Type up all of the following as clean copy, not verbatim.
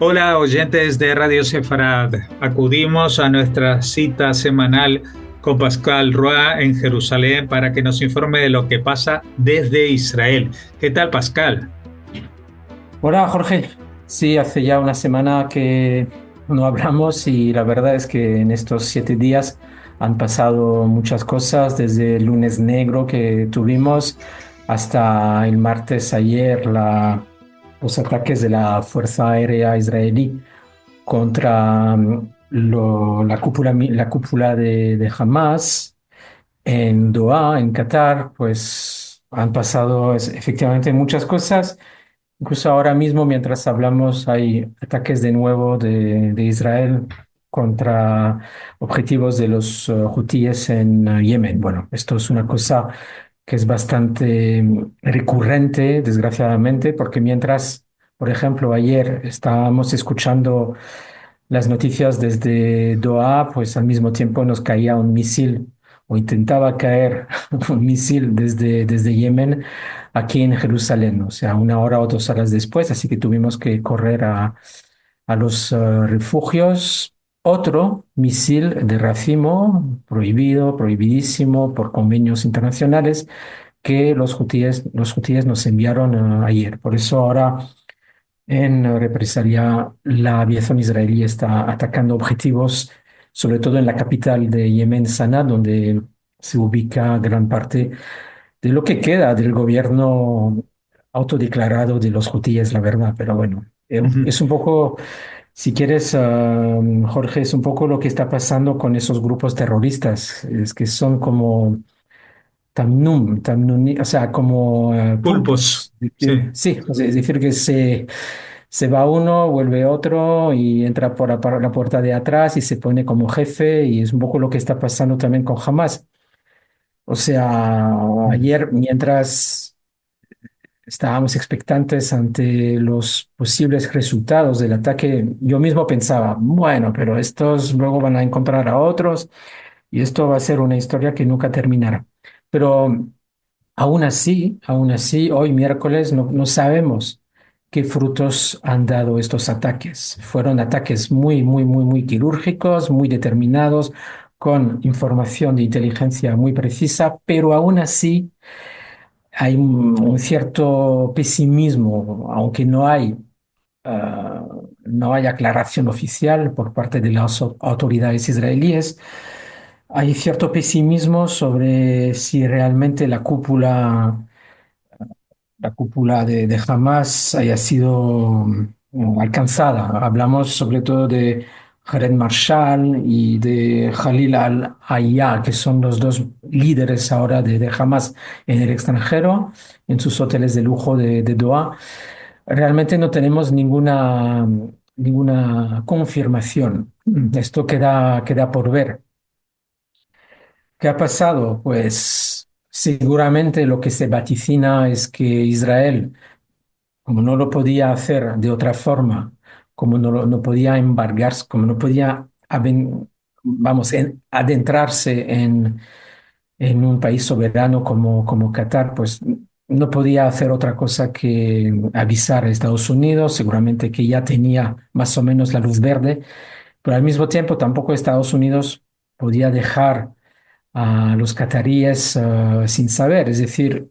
Hola, oyentes de Radio Sefarad. Acudimos a nuestra cita semanal con Pascal Roy en Jerusalén para que nos informe de lo que pasa desde Israel. ¿Qué tal, Pascal? Hola Jorge, sí, hace ya una semana que no hablamos y la verdad es que en estos 7 días han pasado muchas cosas, desde el lunes negro que tuvimos hasta el martes ayer, los ataques de la Fuerza Aérea Israelí contra la cúpula de Hamas en Doha, en Qatar, pues han pasado efectivamente muchas cosas. Incluso ahora mismo, mientras hablamos, hay ataques de nuevo de Israel contra objetivos de los hutíes en Yemen. Bueno, esto es una cosa que es bastante recurrente, desgraciadamente, porque mientras, por ejemplo, ayer estábamos escuchando las noticias desde Doha, pues al mismo tiempo nos caía un misil o intentaba caer un misil desde Yemen aquí en Jerusalén, o sea, 1 hora o 2 horas después, así que tuvimos que correr a los refugios. Otro misil de racimo prohibido, prohibidísimo por convenios internacionales que los hutíes nos enviaron ayer. Por eso ahora en represalia la aviación israelí está atacando objetivos, sobre todo en la capital de Yemen, Sanaa, donde se ubica gran parte de lo que queda del gobierno autodeclarado de los hutíes, la verdad. Pero bueno, Ujú. es un poco, si quieres, Jorge, es un poco lo que está pasando con esos grupos terroristas. Es que son como o sea, como Pulpos, pulpos. Es sí. decir, sí, o sea, es decir, que se va uno, vuelve otro y entra por la puerta de atrás y se pone como jefe, y es un poco lo que está pasando también con Hamas. O sea, Mm. ayer, mientras estábamos expectantes ante los posibles resultados del ataque, yo mismo pensaba, bueno, pero estos luego van a encontrar a otros y esto va a ser una historia que nunca terminará. Pero aún así, hoy miércoles no sabemos qué frutos han dado estos ataques. Fueron ataques muy, muy, muy, muy quirúrgicos, muy determinados, con información de inteligencia muy precisa, pero aún así hay un cierto pesimismo, aunque ah, no hay aclaración oficial por parte de las autoridades israelíes. Hay cierto pesimismo sobre si realmente la cúpula de Hamas haya sido alcanzada. Hablamos sobre todo de Jared Marshall y de Khalil al-Hayya, que son los dos líderes ahora de Hamas en el extranjero, en sus hoteles de lujo de Doha. Realmente no tenemos ninguna confirmación. Esto queda por ver. ¿Qué ha pasado? Pues seguramente lo que se vaticina es que Israel, como no lo podía hacer de otra forma, como no podía embargarse, como no podía adentrarse en un país soberano como Qatar, pues no podía hacer otra cosa que avisar a Estados Unidos, seguramente que ya tenía más o menos la luz verde, pero al mismo tiempo tampoco Estados Unidos podía dejar a los cataríes sin saber, es decir,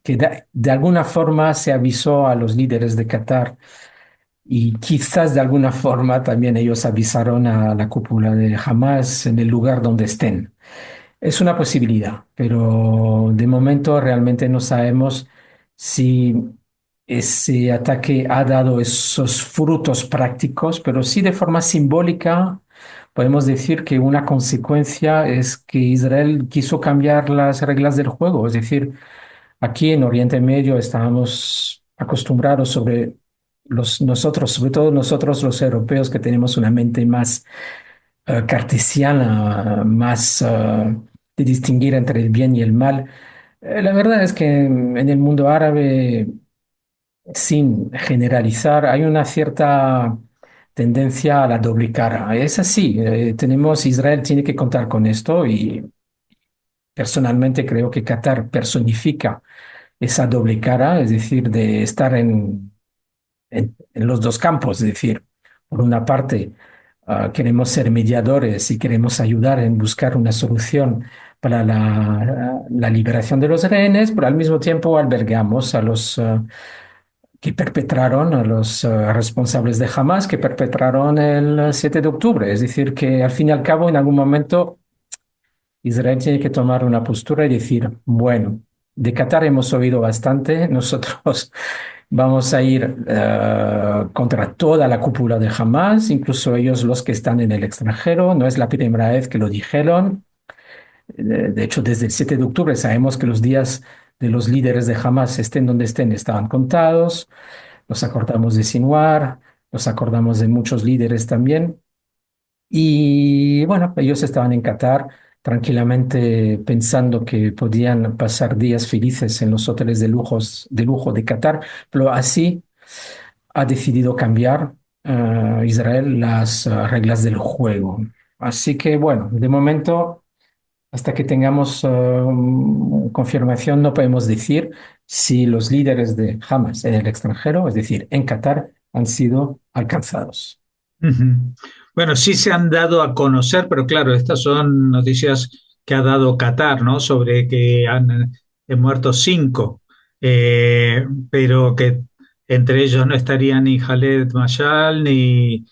que de alguna forma se avisó a los líderes de Qatar y quizás de alguna forma también ellos avisaron a la cúpula de Hamas en el lugar donde estén. Es una posibilidad, pero de momento realmente no sabemos si ese ataque ha dado esos frutos prácticos, pero sí de forma simbólica podemos decir que una consecuencia es que Israel quiso cambiar las reglas del juego. Es decir, aquí en Oriente Medio estábamos acostumbrados nosotros, sobre todo nosotros los europeos, que tenemos una mente más cartesiana, más de distinguir entre el bien y el mal. La verdad es que en el mundo árabe, sin generalizar, hay una cierta tendencia a la doble cara. Es así, Israel tiene que contar con esto, y personalmente creo que Qatar personifica esa doble cara, es decir, de estar en los dos campos, es decir. por una parte, queremos ser mediadores y queremos ayudar en buscar una solución para la liberación de los rehenes, pero al mismo tiempo albergamos a los que perpetraron, a los responsables de Hamas que perpetraron el 7 de octubre. Es decir, que al fin y al cabo, en algún momento, Israel tiene que tomar una postura y decir, bueno, de Qatar hemos oído bastante, nosotros vamos a ir contra toda la cúpula de Hamas, incluso ellos los que están en el extranjero. No es la primera vez que lo dijeron. De hecho, desde el 7 de octubre sabemos que los días de los líderes de Hamas, estén donde estén, estaban contados. Nos acordamos de Sinwar, nos acordamos de muchos líderes también. Y bueno, ellos estaban en Qatar tranquilamente pensando que podían pasar días felices en los hoteles de lujo de Qatar, pero así ha decidido cambiar Israel las reglas del juego. Así que bueno, de momento, hasta que tengamos confirmación, no podemos decir si los líderes de Hamas en el extranjero, es decir, en Qatar, han sido alcanzados. Ujú. Bueno, sí se han dado a conocer, pero claro, estas son noticias que ha dado Qatar, ¿no? Sobre que han muerto 5, pero que entre ellos no estaría ni Khaled Mashal ni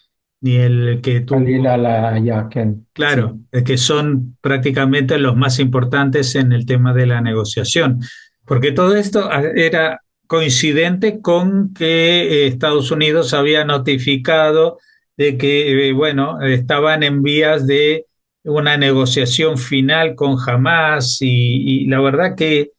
el que Khalil tuvo, al-Yaken, claro, sí. que son prácticamente los más importantes en el tema de la negociación, porque todo esto era coincidente con que Estados Unidos había notificado de que, bueno, estaban en vías de una negociación final con Hamas y la verdad que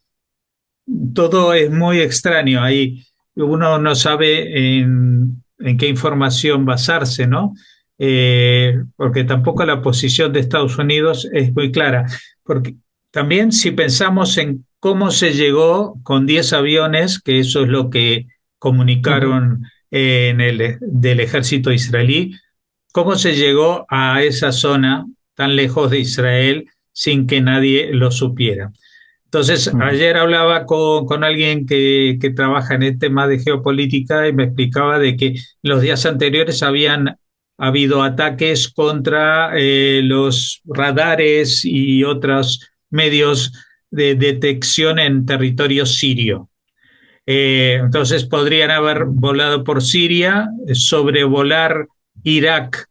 todo es muy extraño ahí. Uno no sabe en qué información basarse, ¿no? Porque tampoco la posición de Estados Unidos es muy clara. Porque también si pensamos en cómo se llegó con 10 aviones, que eso es lo que Ujú, comunicaron del ejército israelí, cómo se llegó a esa zona tan lejos de Israel sin que nadie lo supiera. Entonces, ujú, ayer hablaba con alguien que trabaja en el tema de geopolítica y me explicaba de que los días anteriores habían habido ataques contra los radares y otros medios de detección en territorio sirio. Entonces podrían haber volado por Siria, sobrevolar Irak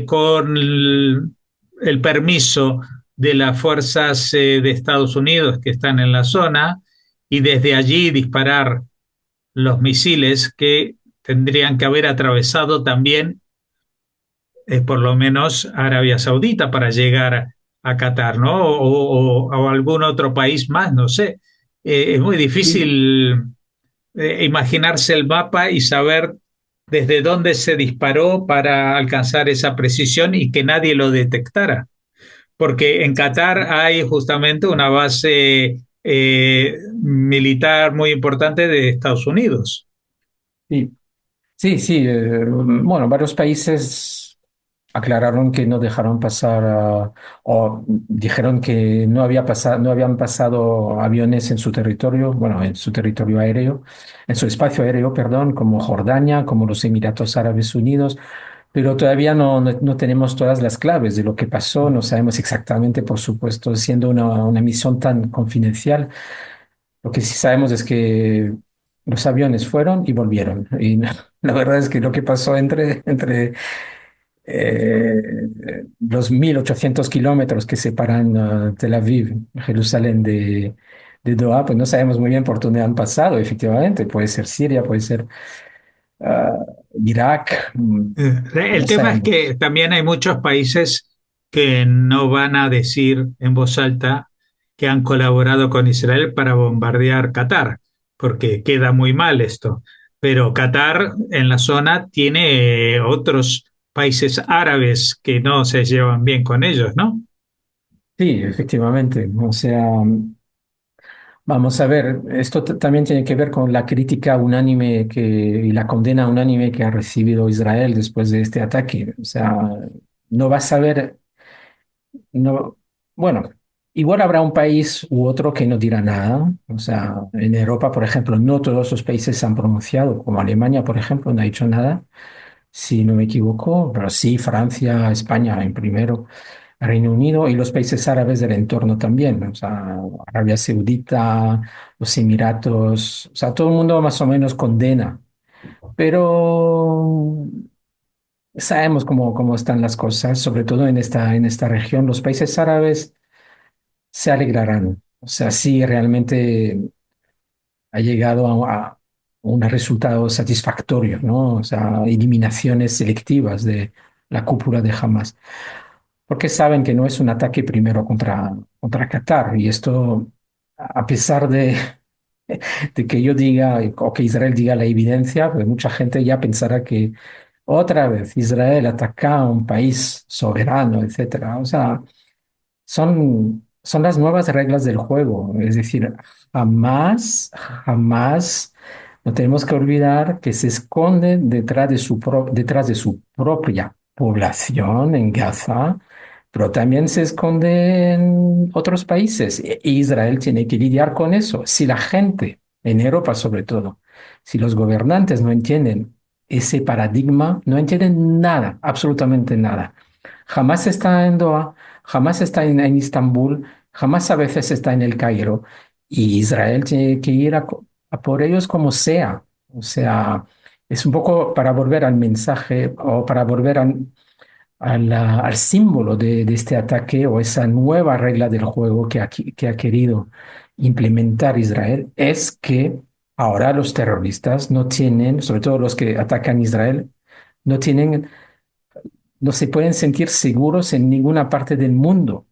con el permiso de las fuerzas de Estados Unidos que están en la zona y desde allí disparar los misiles que tendrían que haber atravesado también por lo menos Arabia Saudita para llegar a Qatar, ¿no? O algún otro país más, no sé. Es muy sí, difícil imaginarse el mapa y saber desde dónde se disparó para alcanzar esa precisión y que nadie lo detectara. Porque en Qatar hay justamente una base militar muy importante de Estados Unidos. sí. Sí, sí, bueno, varios países aclararon que no dejaron pasar o dijeron que no habían pasado aviones en su territorio, bueno, en su territorio aéreo, en su espacio aéreo, perdón, como Jordania, como los Emiratos Árabes Unidos, pero todavía no tenemos todas las claves de lo que pasó, no sabemos exactamente, por supuesto, siendo una misión tan confidencial. Lo que sí sabemos es que los aviones fueron y volvieron. Y la verdad es que lo que pasó entre los 1.800 kilómetros que separan Tel Aviv, Jerusalén de Doha, pues no sabemos muy bien por dónde han pasado, efectivamente. Puede ser Siria, puede ser ah, Irak, El no tema es sabemos. que también hay muchos países que no van a decir en voz alta que han colaborado con Israel para bombardear Qatar, porque queda muy mal esto. Pero Qatar en la zona tiene otros países árabes que no se llevan bien con ellos, ¿no? Sí, efectivamente. O sea, vamos a ver, esto también tiene que ver con la crítica unánime y la condena unánime que ha recibido Israel después de este ataque. O sea, no vas a ver, no, bueno, igual habrá un país u otro que no dirá nada. O sea, en Europa, por ejemplo, no todos los países se han pronunciado, como Alemania, por ejemplo, no ha dicho nada. si no me equivoco, pero sí, Francia, España en primero, Reino Unido y los países árabes del entorno también, o sea, Arabia Saudita, los Emiratos, o sea, todo el mundo más o menos condena, pero sabemos cómo están las cosas, sobre todo en esta región. Los países árabes se alegrarán, o sea, sí, realmente ha llegado a un resultado satisfactorio, ¿no? O sea, eliminaciones selectivas de la cúpula de Hamas, porque saben que no es un ataque primero contra Qatar, y esto, a pesar de que yo diga o que Israel diga la evidencia, pues mucha gente ya pensará que otra vez Israel ataca a un país soberano, etcétera. O sea, son las nuevas reglas del juego. Es decir, jamás no tenemos que olvidar que se esconde detrás de su propia población en Gaza, pero también se esconde en otros países. E Israel tiene que lidiar con eso. Si la gente, en Europa sobre todo, si los gobernantes no entienden ese paradigma, no entienden nada, absolutamente nada. Jamás está en Doha, jamás está en Istambul, jamás a veces está en el Cairo. Y Israel tiene que ir a por ellos como sea. O sea, es un poco para volver al mensaje o para volver al símbolo de este ataque o esa nueva regla del juego que ha querido implementar Israel, es que ahora los terroristas no tienen, sobre todo los que atacan Israel, no tienen, no se pueden sentir seguros en ninguna parte del mundo.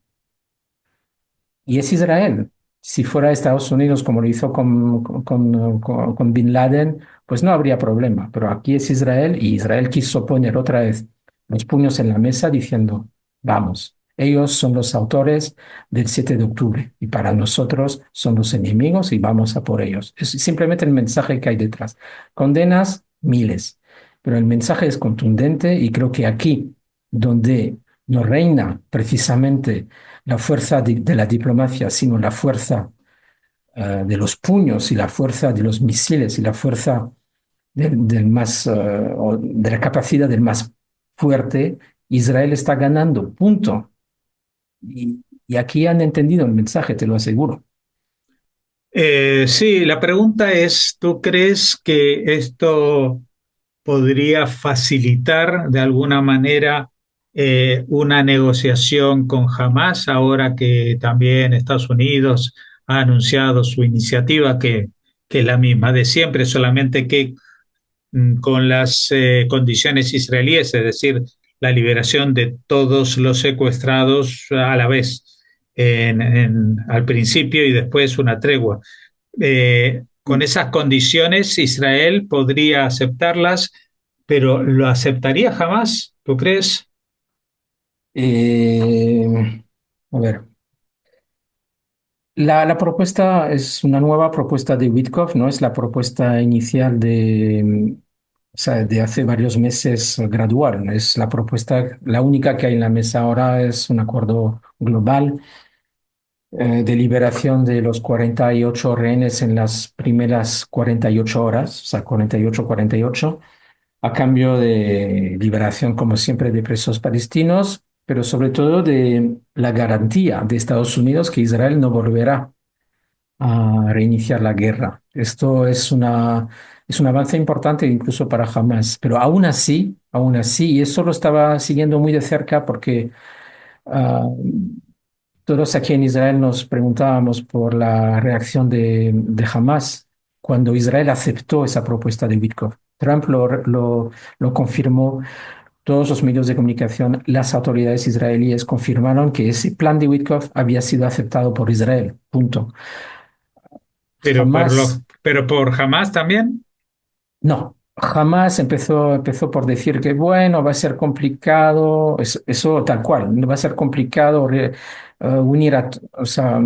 Y es Israel. Si fuera Estados Unidos como lo hizo con Bin Laden, pues no habría problema. Pero aquí es Israel y Israel quiso poner otra vez los puños en la mesa diciendo, vamos, ellos son los autores del 7 de octubre y para nosotros son los enemigos y vamos a por ellos. Es simplemente el mensaje que hay detrás. Condenas miles, pero el mensaje es contundente y creo que aquí, donde no reina precisamente la fuerza de la diplomacia, sino la fuerza de los puños y la fuerza de los misiles y la fuerza del más, o de la capacidad del más fuerte, Israel está ganando, punto. Y aquí han entendido el mensaje, te lo aseguro. Sí, la pregunta es, ¿tú crees que esto podría facilitar de alguna manera una negociación con Hamas, ahora que también Estados Unidos ha anunciado su iniciativa, que es la misma de siempre, solamente que con las condiciones israelíes, es decir, la liberación de todos los secuestrados a la vez, al principio y después una tregua? Con esas condiciones, Israel podría aceptarlas, pero ¿lo aceptaría jamás? ¿Tú crees? Eh, a ver, la propuesta es una nueva propuesta de Witkoff, no es la propuesta inicial o sea, de hace varios meses gradual. Es la propuesta, la única que hay en la mesa ahora es un acuerdo global de liberación de los 48 rehenes en las primeras 48 horas, o sea, 48, a cambio de liberación, como siempre, de presos palestinos, pero sobre todo de la garantía de Estados Unidos que Israel no volverá a reiniciar la guerra. Esto es un avance importante incluso para Hamas, pero aún así, y eso lo estaba siguiendo muy de cerca porque ah, todos aquí en Israel nos preguntábamos por la reacción de Hamas cuando Israel aceptó esa propuesta de Witkoff. Trump lo confirmó, todos los medios de comunicación, las autoridades israelíes confirmaron que ese plan de Witkoff había sido aceptado por Israel. Punto. Jamás, Pero por jamás también. no, jamás empezó por decir que, bueno, va a ser complicado, eso tal cual, no va a ser complicado unir o sea,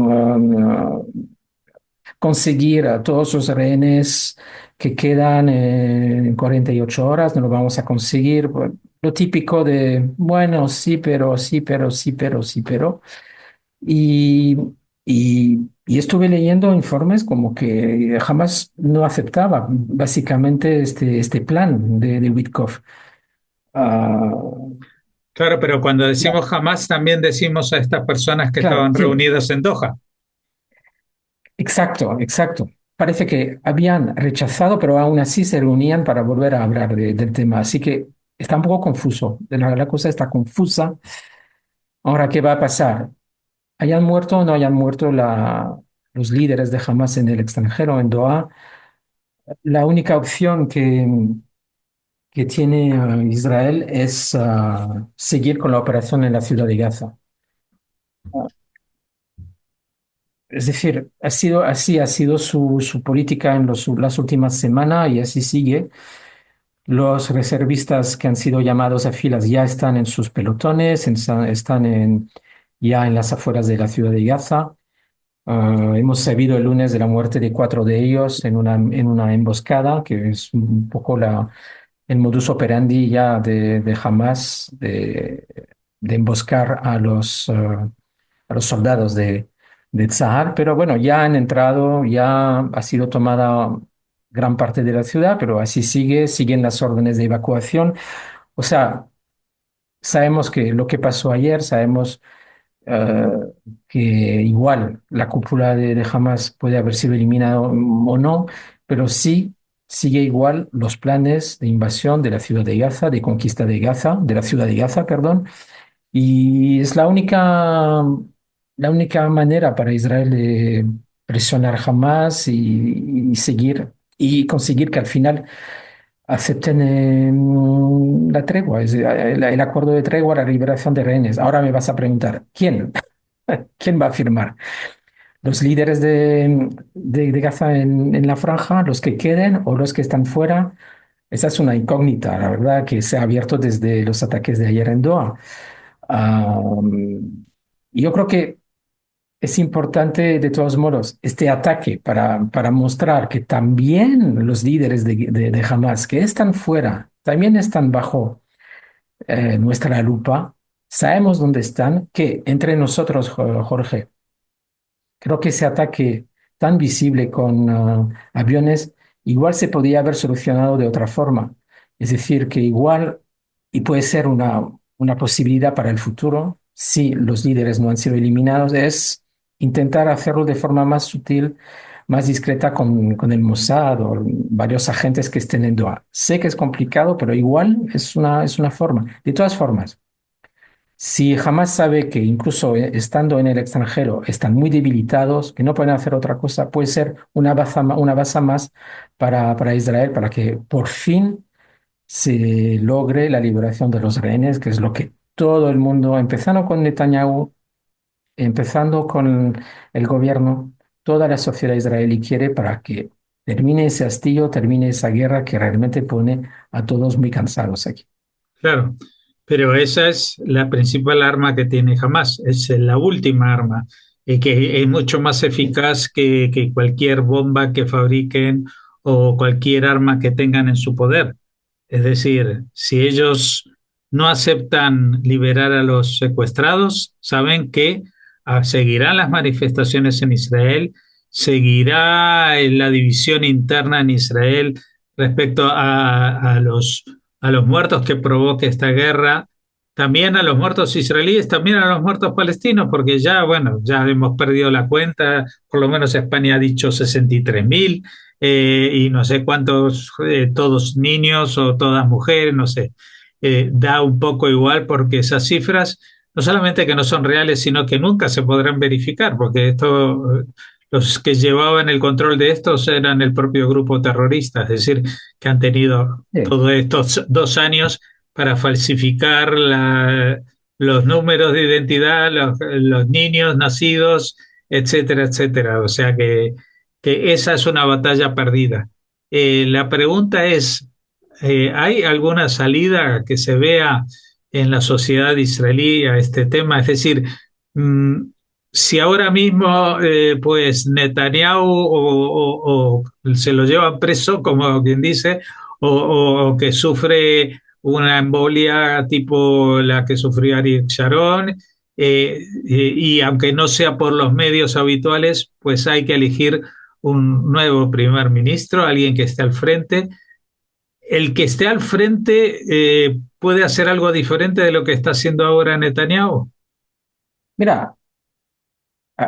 conseguir a todos los rehenes que quedan en 48 horas, no lo vamos a conseguir. Bueno, lo típico de, bueno, sí, pero, sí, pero, sí, pero, sí, pero. Y, y estuve leyendo informes como que jamás no aceptaba básicamente este plan de Witkoff. Ah, Claro, pero cuando ya, decimos Hamas también decimos a estas personas que claro, estaban sí, reunidas en Doha. exacto, exacto. Parece que habían rechazado, pero aún así se reunían para volver a hablar del tema. Así que está un poco confuso. La cosa está confusa. Ahora, ¿qué va a pasar? ¿Hayan muerto o no hayan muerto los líderes de Hamas en el extranjero, en Doha? La única opción que tiene Israel es seguir con la operación en la ciudad de Gaza. Es decir, ha sido así, ha sido su política en las últimas semanas y así sigue. Los reservistas que han sido llamados a filas ya están en sus pelotones, están ya en las afueras de la ciudad de Gaza. Hemos sabido el lunes de la muerte de 4 de ellos en una emboscada, que es un poco el modus operandi ya de Hamas, de emboscar a los soldados de Tzahal. Pero bueno, ya han entrado, ya ha sido tomada gran parte de la ciudad, pero así siguen las órdenes de evacuación. O sea, sabemos que lo que pasó ayer, sabemos eh, que igual la cúpula de Hamas puede haber sido eliminada o no, pero sí sigue igual los planes de invasión de la ciudad de Gaza, de conquista de la ciudad de Gaza, perdón, y es la única manera para Israel de presionar Hamas y seguir y conseguir que al final acepten la tregua, el acuerdo de tregua, la liberación de rehenes. Ahora me vas a preguntar, ¿quién? ¿Quién va a firmar? ¿Los líderes de Gaza en la franja, los que queden o los que están fuera? Esa es una incógnita, la verdad, que se ha abierto desde los ataques de ayer en Doha. Y yo creo que es importante, de todos modos, este ataque para mostrar que también los líderes de Hamas que están fuera, también están bajo nuestra lupa. Sabemos dónde están, que entre nosotros, Jorge, creo que ese ataque tan visible con aviones igual se podía haber solucionado de otra forma. Es decir, que igual, y puede ser una posibilidad para el futuro, si los líderes no han sido eliminados, es intentar hacerlo de forma más sutil, más discreta con el Mossad o varios agentes que estén en Doha. Sé que es complicado, pero igual es una forma. De todas formas. Si jamás sabe que incluso estando en el extranjero están muy debilitados, que no pueden hacer otra cosa, puede ser una baza más para Israel, para que por fin se logre la liberación de los rehenes, que es lo que todo el mundo, empezando con Netanyahu, empezando con el gobierno, toda la sociedad israelí quiere para que termine ese hastío, termine esa guerra que realmente pone a todos muy cansados aquí. Claro, pero esa es la principal arma que tiene Hamas, es la última arma, que es mucho más eficaz que cualquier bomba que fabriquen o cualquier arma que tengan en su poder. Es decir, si ellos no aceptan liberar a los secuestrados, saben que seguirán las manifestaciones en Israel, seguirá la división interna en Israel respecto a los muertos que provoque esta guerra, también a los muertos israelíes, también a los muertos palestinos, porque ya, bueno, ya hemos perdido la cuenta, por lo menos España ha dicho 63.000, y no sé cuántos, todos niños o todas mujeres, no sé. Da un poco igual porque esas cifras no solamente que no son reales, sino que nunca se podrán verificar, porque los que llevaban el control de estos eran el propio grupo terrorista, es decir, que han tenido Sí. todos estos 2 años para falsificar los números de identidad, los niños nacidos, etcétera, etcétera. O sea que esa es una batalla perdida. La pregunta es, ¿hay alguna salida que se vea en la sociedad israelí a este tema? Es decir, mm, si ahora mismo pues Netanyahu o se lo llevan preso, como quien dice, o que sufre una embolia tipo la que sufrió Ariel Sharon, y aunque no sea por los medios habituales, pues hay que elegir un nuevo primer ministro, alguien que esté al frente. el que esté al frente puede hacer algo diferente de lo que está haciendo ahora Netanyahu. Mira,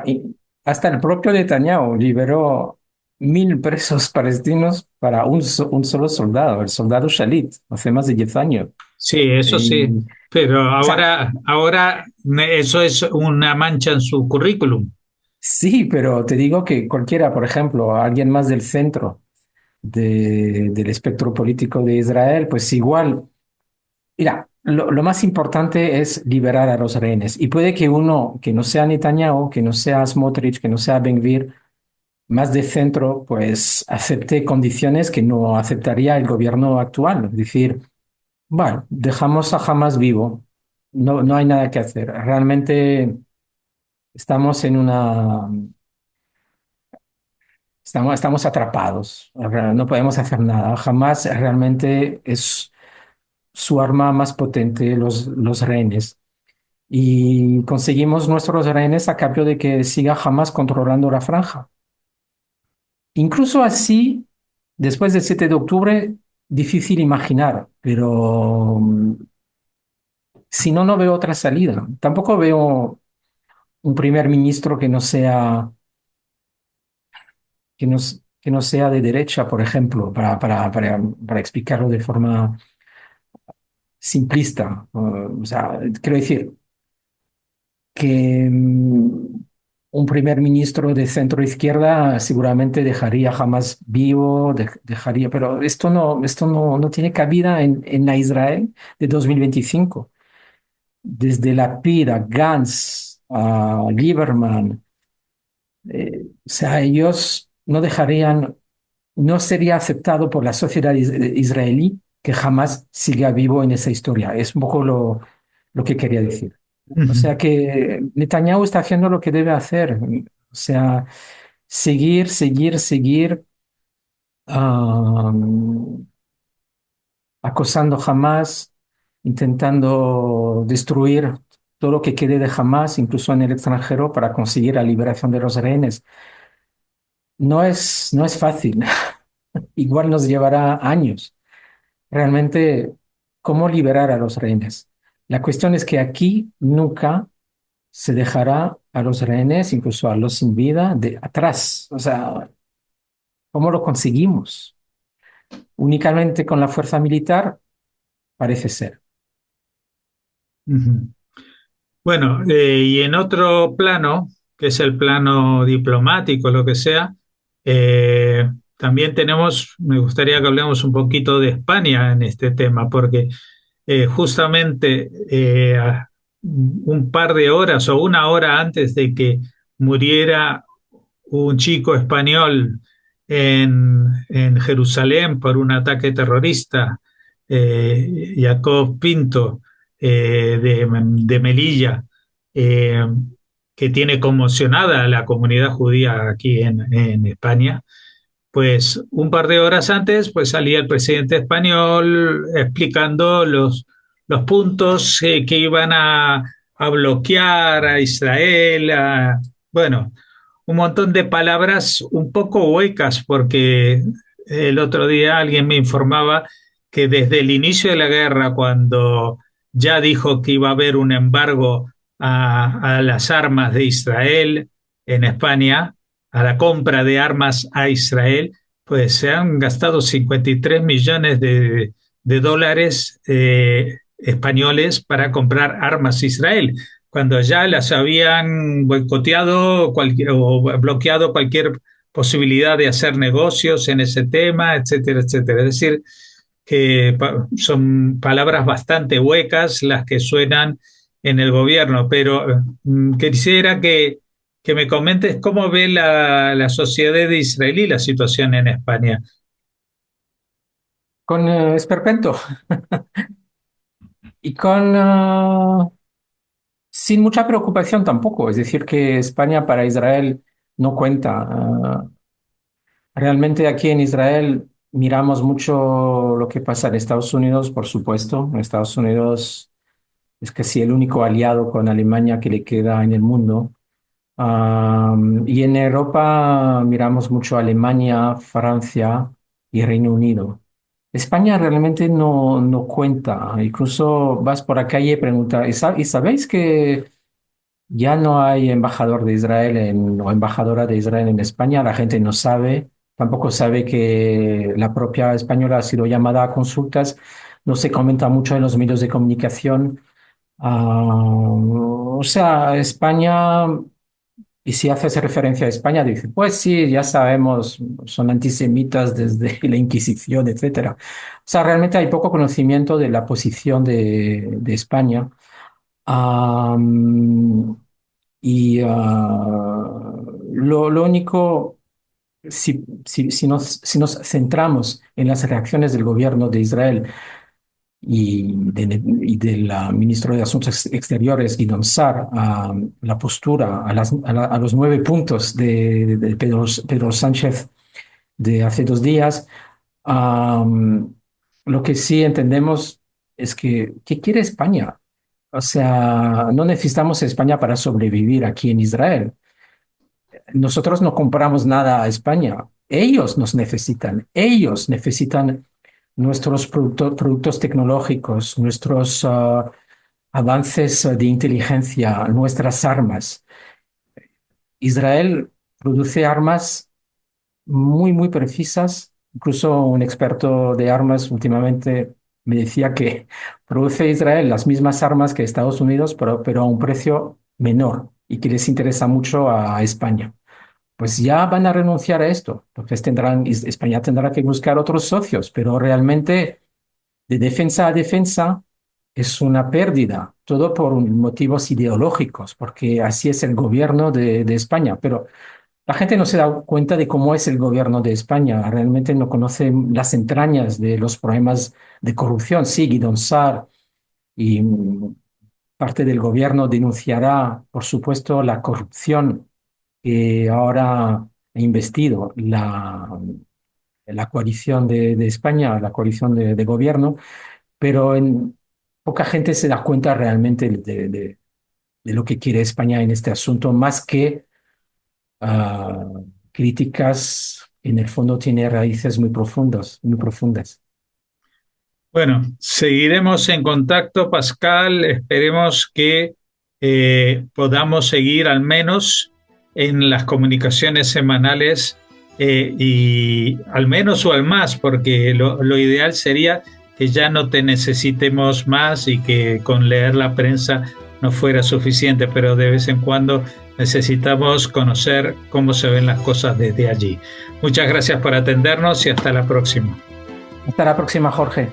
y hasta el propio Netanyahu liberó 1.000 presos palestinos para un solo soldado, el soldado Shalit, hace más de 10 años. Sí, eso sí, O pero sea, ahora eso es una mancha en su currículum. sí, pero te digo que cualquiera, por ejemplo, alguien más del centro del espectro político de Israel, pues igual, mira, lo más importante es liberar a los rehenes. Y puede que uno que no sea Netanyahu, que no sea Smotrich, que no sea Ben-Gvir, más de centro, pues acepte condiciones que no aceptaría el gobierno actual. Es decir, bueno, dejamos a Hamas vivo, no hay nada que hacer. Realmente estamos en una, estamos atrapados, no podemos hacer nada. Hamas realmente es su arma más potente, los rehenes. Y conseguimos nuestros rehenes a cambio de que siga Hamas controlando la franja. Incluso así, después del 7 de octubre, difícil imaginar, pero si no, no veo otra salida. Tampoco veo un primer ministro que no sea de derecha, por ejemplo, para explicarlo de forma simplista. O sea, quiero decir que un primer ministro de centro izquierda seguramente dejaría jamás vivo, dejaría, pero esto no tiene cabida en la Israel de 2025. Desde Lapid a Gantz a Lieberman, o sea, ellos no dejarían, no sería aceptado por la sociedad israelí que jamás siga vivo en esa historia. Es un poco lo que quería decir. O Ujú, sea que Netanyahu está haciendo lo que debe hacer. O sea, seguir am, acosando Hamas, intentando destruir todo lo que quede de Hamas, incluso en el extranjero, para conseguir la liberación de los rehenes. No es fácil. Igual nos llevará años. Realmente, ¿cómo liberar a los rehenes? La cuestión es que aquí nunca se dejará a los rehenes, incluso a los sin vida, de atrás. O sea, ¿cómo lo conseguimos? Únicamente con la fuerza militar, parece ser. ujú. Bueno, y en otro plano, que es el plano diplomático, lo que sea, también tenemos, me gustaría que hablemos un poquito de España en este tema, porque justamente un par de horas o una hora antes de que muriera un chico español en Jerusalén por un ataque terrorista, Jacob Pinto, de Melilla, eh, que tiene conmocionada a la comunidad judía aquí en España. Pues un par de horas antes, pues salía el presidente español explicando los puntos que iban a bloquear a Israel, bueno, un montón de palabras un poco huecas, porque el otro día alguien me informaba que desde el inicio de la guerra, cuando ya dijo que iba a haber un embargo a las armas de Israel en España, a la compra de armas a Israel, pues se han gastado 53 millones de dólares españoles para comprar armas a Israel, cuando ya las habían boicoteado o bloqueado cualquier posibilidad de hacer negocios en ese tema, etcétera, etcétera. Es decir, que son palabras bastante huecas las que suenan en el gobierno, pero quisiera que me comentes cómo ve la sociedad israelí la situación en España. Con esperpento y sin mucha preocupación tampoco. Es decir, que España para Israel no cuenta. Realmente aquí en Israel miramos mucho lo que pasa en Estados Unidos, por supuesto. En Estados Unidos es casi el único aliado con Alemania que le queda en el mundo. Y en Europa miramos mucho a Alemania, Francia y Reino Unido. España realmente no cuenta. Incluso vas por la calle y preguntas, ¿y sabéis que ya no hay embajador de Israel o embajadora de Israel en España? La gente no sabe. Tampoco sabe que la propia española ha sido llamada a consultas. No se comenta mucho en los medios de comunicación. O sea, España, y si haces referencia a España, dice, pues sí, ya sabemos, son antisemitas desde la Inquisición, etcétera. O sea, realmente hay poco conocimiento de la posición de España. Am, lo único, si nos centramos en las reacciones del gobierno de Israel y del ministro de Asuntos Exteriores, Guidón Sar, a la postura, a los 9 puntos de Pedro Sánchez de hace 2 días, am, lo que sí entendemos es que, ¿qué quiere España? O sea, no necesitamos España para sobrevivir aquí en Israel. Nosotros no compramos nada a España. Ellos necesitan nuestros productos tecnológicos, nuestros avances de inteligencia, nuestras armas. Israel produce armas muy precisas. Incluso un experto de armas últimamente me decía que produce Israel las mismas armas que Estados Unidos, pero a un precio menor y que les interesa mucho a España. Pues ya van a renunciar a esto. Entonces España tendrá que buscar otros socios, pero realmente de defensa a defensa es una pérdida, todo por motivos ideológicos, porque así es el gobierno de España. Pero la gente no se da cuenta de cómo es el gobierno de España, realmente no conoce las entrañas de los problemas de corrupción. Sí, Guidón Sar y parte del gobierno denunciará, por supuesto, la corrupción que ahora ha investido la coalición de España, la coalición de gobierno, pero poca gente se da cuenta realmente de lo que quiere España en este asunto, más que ah, críticas que en el fondo tiene raíces muy profundas, muy profundas. Bueno, seguiremos en contacto, Pascal. Esperemos que podamos seguir al menos en las comunicaciones semanales y al menos o al más, porque lo ideal sería que ya no te necesitemos más y que con leer la prensa no fuera suficiente, pero de vez en cuando necesitamos conocer cómo se ven las cosas desde allí. Muchas gracias por atendernos y hasta la próxima. Hasta la próxima, Jorge.